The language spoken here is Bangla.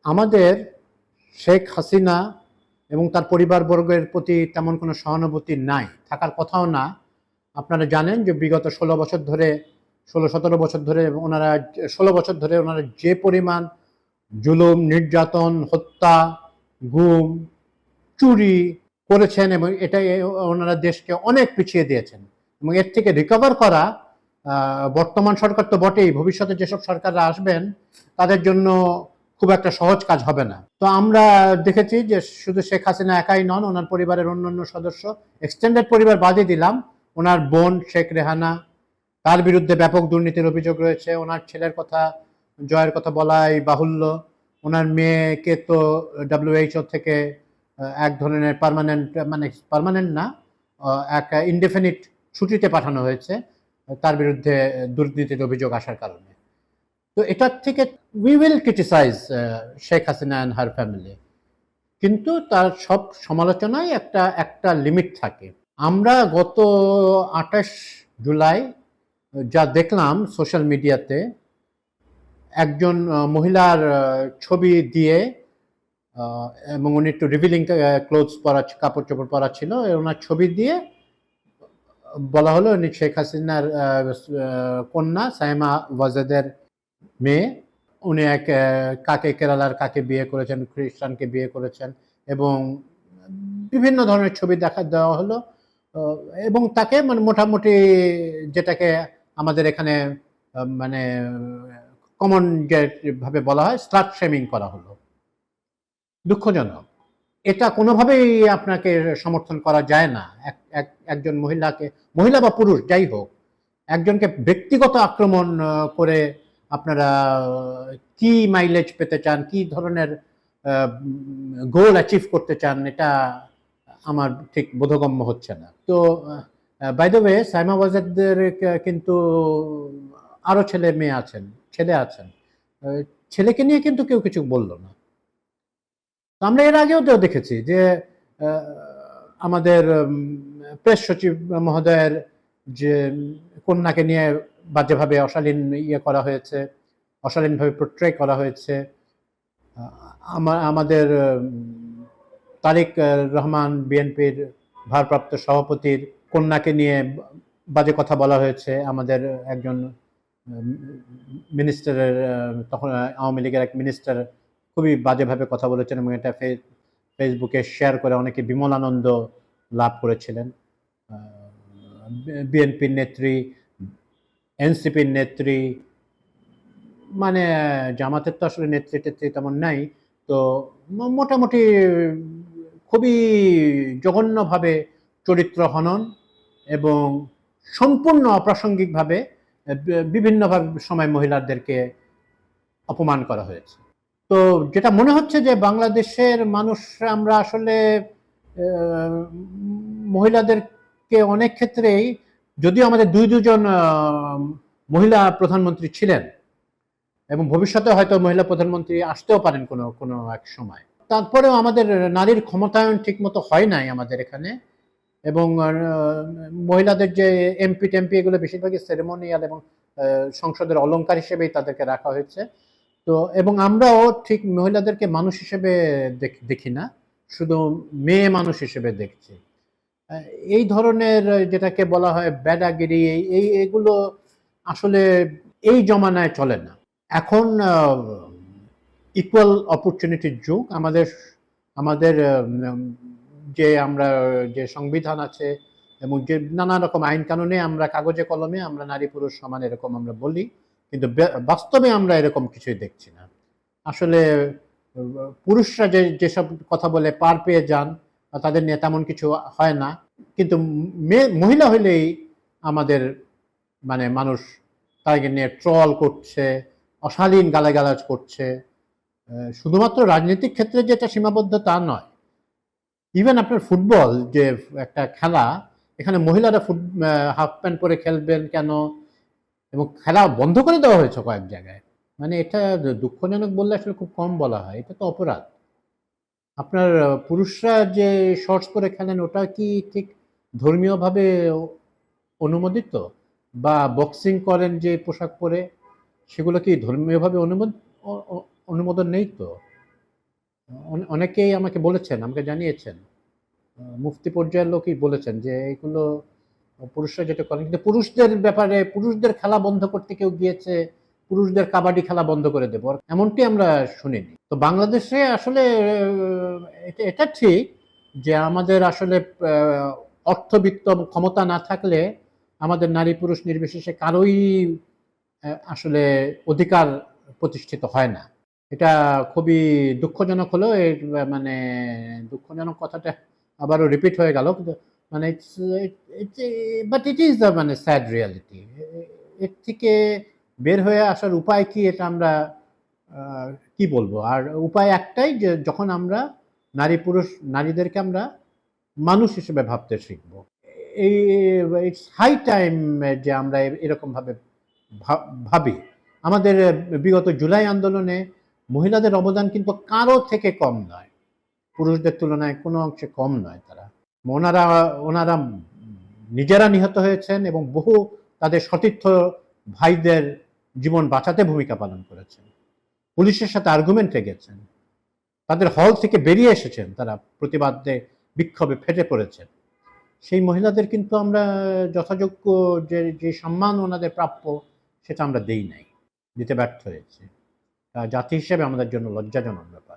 আমাদের শেখ হাসিনা এবং তার পরিবারবর্গের প্রতি তেমন কোনো সহানুভূতি নাই, থাকার কথাও না। আপনারা জানেন যে বিগত 16 বছর ধরে, 16-17 বছর ধরে ওনারা, 16 বছর ধরে ওনারা যে পরিমাণ জুলুম, নির্যাতন, হত্যা, গুম, চুরি করেছেন এবং এটা ওনারা দেশকে অনেক পিছিয়ে দিয়েছেন। এবং এর থেকে রিকভার করা বর্তমান সরকার তো বটেই, ভবিষ্যতে যেসব সরকাররা আসবেন তাদের জন্য খুব একটা সহজ কাজ হবে না। তো আমরা দেখেছি যে শুধু শেখ হাসিনা একাই নন, ওনার পরিবারের অন্যান্য সদস্য, এক্সটেন্ডেড পরিবার বাদই দিলাম, ওনার বোন শেখ রেহানা, তার বিরুদ্ধে ব্যাপক দুর্নীতির অভিযোগ রয়েছে। ওনার ছেলের কথা, জয়ের কথা বলাই বাহুল্য। ওনার মেয়েকে তো WHO থেকে এক ধরনের পার্মানেন্ট, মানে পার্মানেন্ট না, এক ইনডেফিনিট ছুটিতে পাঠানো হয়েছে তার বিরুদ্ধে দুর্নীতির অভিযোগ আসার কারণে। তো এটার থেকে we will criticise Sheikh Hasina and her family, কিন্তু তার সব সমালোচনায় একটা একটা লিমিট থাকে। আমরা গত 28 জুলাই যা দেখলাম সোশ্যাল মিডিয়াতে, একজন মহিলার ছবি দিয়ে, এবং উনি একটু রিভিলিং ক্লোথস পরা, কাপড় চোপড় পরা ছিল, ওনার ছবি দিয়ে বলা হলো উনি শেখ হাসিনার কন্যা সাইমা ওয়াজেদের মেয়ে। উনি এক কাকে, কেরালার কাকে বিয়ে করেছেন, খ্রিস্টানকে বিয়ে করেছেন, এবং বিভিন্ন ধরনের ছবি দেওয়া হলো। এবং তাকে মানে মোটামুটি যেটাকে আমাদের এখানে মানে কমন ভাবে বলা হয় স্লাট শেমিং করা হলো। দুঃখজনক, এটা কোনোভাবেই আপনাকে সমর্থন করা যায় না। একজন মহিলাকে, মহিলা বা পুরুষ যাই হোক, একজনকে ব্যক্তিগত আক্রমণ করে আপনারা কি মাইলেজ পেতে চান, কি ধরনের গোল অ্যাচিভ করতে চান, এটা আমার ঠিক বোধগম্য হচ্ছে না। তো বাই দ্য ওয়ে, সাইমা ওয়াজেদের কিন্তু আরো ছেলে মেয়ে আছেন, ছেলে আছেন, ছেলেকে নিয়ে কিন্তু কেউ কিছু বললো না। আমরা এর আগেও তো দেখেছি যে আমাদের প্রেস সচিব মহোদয়ের যে কন্যাকে নিয়ে বাজেভাবে অশালীন করা হয়েছে, অশালীনভাবে পোট্রে করা হয়েছে। আমাদের তারেক রহমান, বিএনপির ভারপ্রাপ্ত সভাপতির কন্যাকে নিয়ে বাজে কথা বলা হয়েছে। আমাদের একজন মিনিস্টারের, তখন আওয়ামী লীগের এক মিনিস্টার খুবই বাজেভাবে কথা বলেছেন এবং এটা ফেসবুকে শেয়ার করে অনেকে বিমল আনন্দ লাভ করেছিলেন। বিএনপির নেত্রী, এনসিপির নেত্রী, মানে জামাতের তো আসলে নেত্রী টেত্রী তেমন নাই, তো মোটামুটি খুবই জঘন্যভাবে চরিত্র হনন এবং সম্পূর্ণ অপ্রাসঙ্গিকভাবে বিভিন্নভাবে সময় মহিলাদেরকে অপমান করা হয়েছে। তো যেটা মনে হচ্ছে যে বাংলাদেশের মানুষ, আমরা আসলে মহিলাদেরকে অনেক ক্ষেত্রেই, যদিও আমাদের দুজন মহিলা প্রধানমন্ত্রী ছিলেন এবং ভবিষ্যতে হয়তো মহিলা প্রধানমন্ত্রী আসতেও পারেন কোনো কোনো এক সময়, তারপরেও আমাদের নারীর ক্ষমতায়ন ঠিকমতো হয় নাই আমাদের এখানে। এবং মহিলাদের যে এমপি টেমপি, এগুলো বেশিরভাগই সেরেমোনিয়াল এবং সংসদের অলংকার হিসেবেই তাদেরকে রাখা হয়েছে। তো এবং আমরাও ঠিক মহিলাদেরকে মানুষ হিসেবে দেখি না, শুধু মেয়ে মানুষ হিসেবে দেখছি। এই ধরনের যেটাকে বলা হয় ব্যাডাগিরি, এগুলো আসলে এই জমানায় চলে না। এখন ইকুয়াল অপরচুনিটির যুগ। আমাদের আমাদের যে আমরা যে সংবিধান আছে এবং যে নানা রকম আইন কানুনে আমরা কাগজে কলমে আমরা নারী পুরুষ সমান এরকম আমরা বলি, কিন্তু বাস্তবে আমরা এরকম কিছুই দেখছি না। আসলে পুরুষরা যেসব কথা বলে পার পেয়ে যান, তাদের নিয়ে তেমন কিছু হয় না, কিন্তু মহিলা হইলেই আমাদের মানে মানুষ তাকে নিয়ে ট্রল করছে, অশালীন গালাগালাজ করছে। শুধুমাত্র রাজনৈতিক ক্ষেত্রে যেটা সীমাবদ্ধ তা নয়, ইভেন আপনার ফুটবল যে একটা খেলা, এখানে মহিলারা হাফ প্যান্ট পরে খেলবেন কেন, এবং খেলা বন্ধ করে দেওয়া হয়েছে কয়েক জায়গায়। মানে এটা দুঃখজনক বললে আসলে খুব কম বলা হয়, এটা তো অপরাধ। আপনার পুরুষরা যে শর্টস পরে খেলেন, ওটা কি ঠিক ধর্মীয়ভাবে অনুমোদিত? বা বক্সিং করেন যে পোশাক পরে, সেগুলো কি ধর্মীয়ভাবে অনুমোদন নেই তো? অনেকেই আমাকে বলেছেন, আমাকে জানিয়েছেন, মুফতি পর্যায়ের লোকই বলেছেন যে এগুলো পুরুষরা যেটা করেন, কিন্তু পুরুষদের ব্যাপারে পুরুষদের খেলা বন্ধ করতে কেউ গিয়েছে, পুরুষদের কাবাডি খেলা বন্ধ করে দেবো এমনটি আমরা শুনিনি। তো বাংলাদেশে আসলে এটা ঠিক যে আমাদের আসলে অর্থবিত্ত ক্ষমতা না থাকলে আমাদের নারী পুরুষ নির্বিশেষে কারোই আসলে অধিকার প্রতিষ্ঠিত হয় না। এটা খুবই দুঃখজনক হলেও এর মানে দুঃখজনক কথাটা আবারও রিপিট হয়ে গেল, কিন্তু মানে বাট ইট ইজ দ্য মানে স্যাড রিয়ালিটি। এর থেকে বের হয়ে আসার উপায় কি, এটা আমরা কি বলবো, আর উপায় একটাই যে যখন আমরা নারী পুরুষ নারীদেরকে আমরা মানুষ হিসেবে ভাবতে শিখবো। এই ইটস হাই টাইম যে আমরা এরকম ভাবে ভাবি। আমাদের বিগত জুলাই আন্দোলনে মহিলাদের অবদান কিন্তু কারো থেকে কম নয়, পুরুষদের তুলনায় কোনো অংশে কম নয়। তারা ওনারা ওনারা নিজেরা নিহত হয়েছেন এবং বহু তাদের সতীর্থ ভাইদের জীবন বাঁচাতে ভূমিকা পালন করেছেন, পুলিশের সাথে আর্গুমেন্টে গেছেন, তাদের হল থেকে বেরিয়ে এসেছেন, তারা প্রতিবাদে বিক্ষোভে ফেটে পড়েছেন। সেই মহিলাদের কিন্তু আমরা যথাযোগ্য যে সম্মান ওনাদের প্রাপ্য সেটা আমরা দেই নাই, দিতে ব্যর্থ হয়েছি। জাতি হিসেবে আমাদের জন্য লজ্জাজনক ব্যাপার।